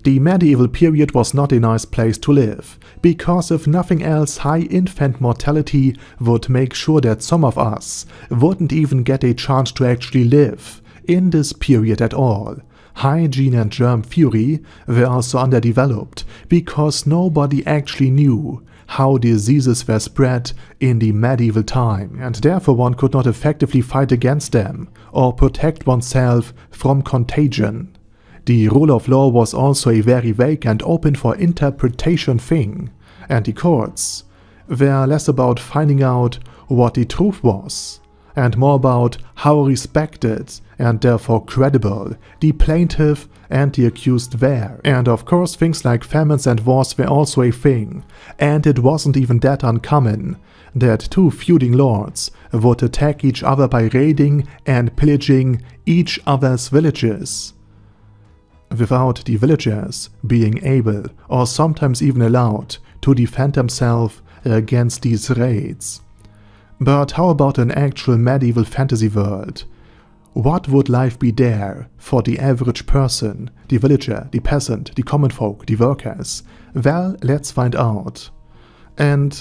The medieval period was not a nice place to live, because if nothing else, high infant mortality would make sure that some of us wouldn't even get a chance to actually live in this period at all. Hygiene and germ theory were also underdeveloped, because nobody actually knew how diseases were spread in the medieval time, and therefore one could not effectively fight against them or protect oneself from contagion. The rule of law was also a very vague and open for interpretation thing, and the courts were less about finding out what the truth was, and more about how respected and therefore credible the plaintiff and the accused were. And of course things like famines and wars were also a thing, and it wasn't even that uncommon that two feuding lords would attack each other by raiding and pillaging each other's villages, without the villagers being able or sometimes even allowed to defend themselves against these raids. But how about an actual medieval fantasy world? What would life be there for the average person, the villager, the peasant, the common folk, the workers? Well, let's find out. And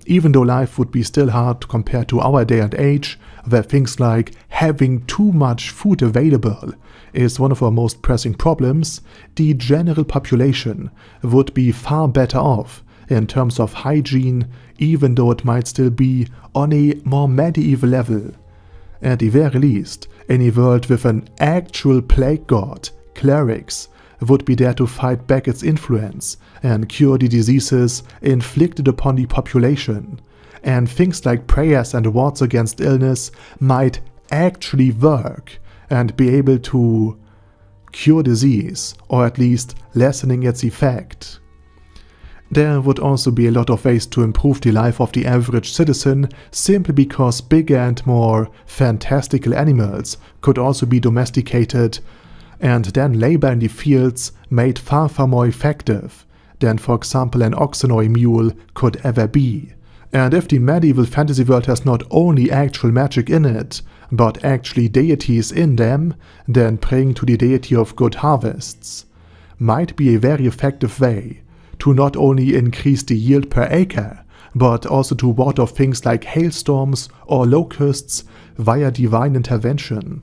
even though life would be still hard compared to our day and age, where things like having too much food available is one of our most pressing problems, the general population would be far better off in terms of hygiene, even though it might still be on a more medieval level. At the very least, in a world with an actual plague god, clerics would be there to fight back its influence and cure the diseases inflicted upon the population. And things like prayers and wards against illness might actually work and be able to cure disease, or at least lessening its effect. There would also be a lot of ways to improve the life of the average citizen, simply because bigger and more fantastical animals could also be domesticated and then labor in the fields made far more effective than, for example, an oxen or a mule could ever be. And if the medieval fantasy world has not only actual magic in it, but actually deities in them, then praying to the deity of good harvests might be a very effective way to not only increase the yield per acre, but also to ward off things like hailstorms or locusts via divine intervention.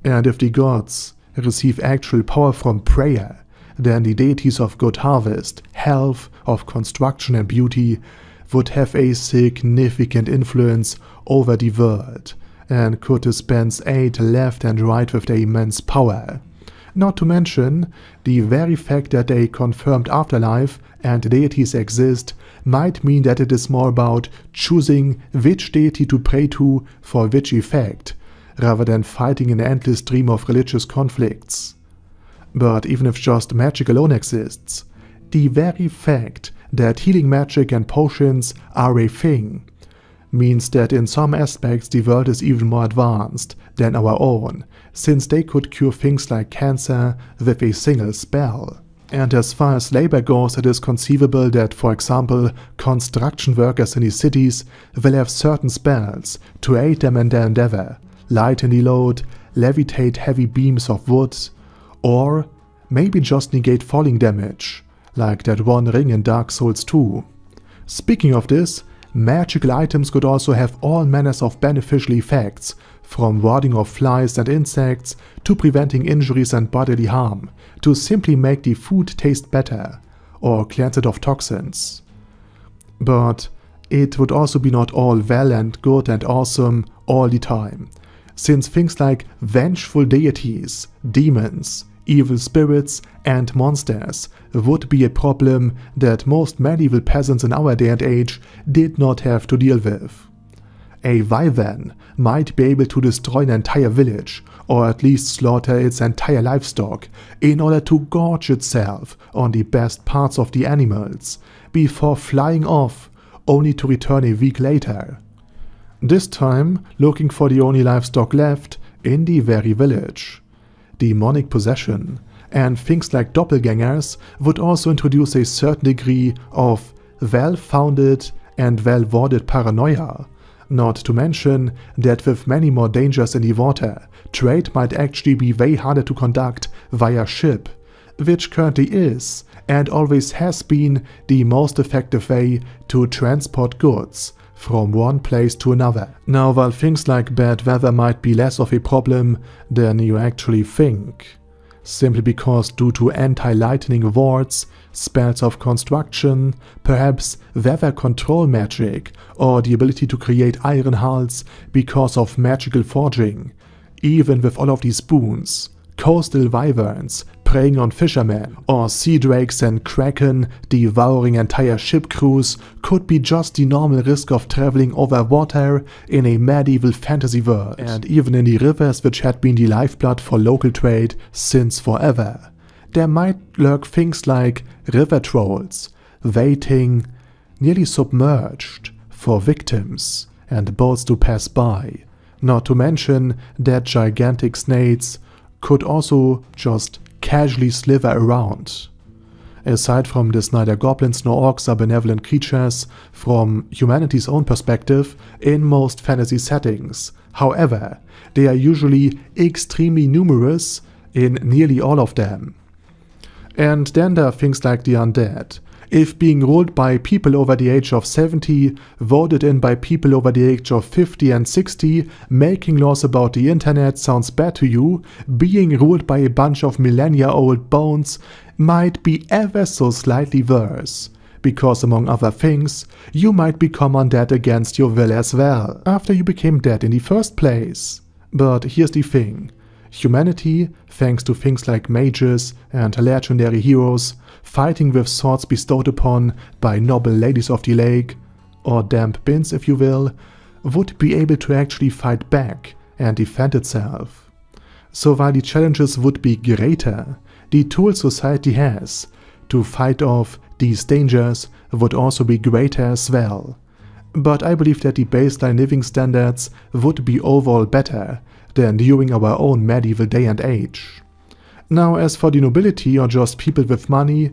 And if the gods receive actual power from prayer, then the deities of good harvest, health, of construction and beauty would have a significant influence over the world and could dispense aid left and right with their immense power. Not to mention, the very fact that a confirmed afterlife and deities exist might mean that it is more about choosing which deity to pray to for which effect, rather than fighting an endless stream of religious conflicts. But even if just magic alone exists, the very fact that healing magic and potions are a thing means that in some aspects the world is even more advanced than our own, since they could cure things like cancer with a single spell. And as far as labor goes, it is conceivable that, for example, construction workers in the cities will have certain spells to aid them in their endeavor, lighten the load, levitate heavy beams of wood, or maybe just negate falling damage, like that one ring in Dark Souls 2. Speaking of this, magical items could also have all manners of beneficial effects, from warding off flies and insects, to preventing injuries and bodily harm, to simply make the food taste better, or cleanse it of toxins. But it would also be not all well and good and awesome all the time, since things like vengeful deities, demons, evil spirits and monsters would be a problem that most medieval peasants in our day and age did not have to deal with. A wyvern might be able to destroy an entire village, or at least slaughter its entire livestock, in order to gorge itself on the best parts of the animals, before flying off, only to return a week later. This time looking for the only livestock left in the very village. Demonic possession and things like doppelgangers would also introduce a certain degree of well-founded and well-worded paranoia, not to mention that with many more dangers in the water, trade might actually be way harder to conduct via ship, which currently is and always has been the most effective way to transport goods from one place to another. Now, while things like bad weather might be less of a problem than you actually think, simply because due to anti-lightning wards, spells of construction, perhaps weather control magic, or the ability to create iron hulls because of magical forging, even with all of these boons, coastal wyverns preying on fishermen, or sea drakes and kraken devouring entire ship crews could be just the normal risk of traveling over water in a medieval fantasy world, and even in the rivers which had been the lifeblood for local trade since forever. There might lurk things like river trolls, waiting, nearly submerged, for victims and boats to pass by, not to mention that gigantic snakes could also just casually slither around. Aside from this, neither goblins nor orcs are benevolent creatures from humanity's own perspective in most fantasy settings. However, they are usually extremely numerous in nearly all of them. And then there are things like the undead. If being ruled by people over the age of 70, voted in by people over the age of 50 and 60, making laws about the internet sounds bad to you, being ruled by a bunch of millennia-old bones might be ever so slightly worse. Because among other things, you might become undead against your will as well, after you became dead in the first place. But here's the thing. Humanity, thanks to things like mages and legendary heroes, fighting with swords bestowed upon by noble ladies of the lake, or damp bins if you will, would be able to actually fight back and defend itself. So while the challenges would be greater, the tools society has to fight off these dangers would also be greater as well. But I believe that the baseline living standards would be overall better than during our own medieval day and age. Now, as for the nobility or just people with money,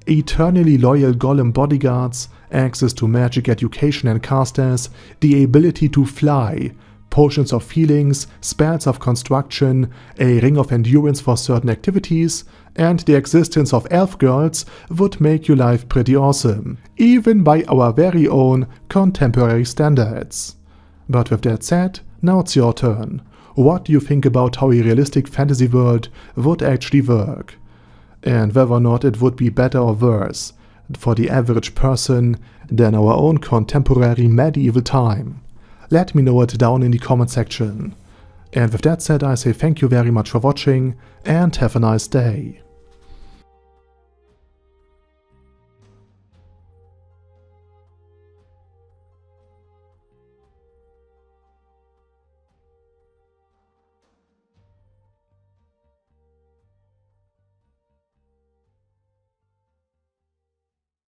eternally loyal golem bodyguards, access to magic education and casters, the ability to fly, potions of healings, spells of construction, a ring of endurance for certain activities, and the existence of elf girls would make your life pretty awesome, even by our very own contemporary standards. But with that said, now it's your turn. What do you think about how a realistic fantasy world would actually work? And whether or not it would be better or worse for the average person than our own contemporary medieval time? Let me know it down in the comment section. And with that said, I say thank you very much for watching and have a nice day.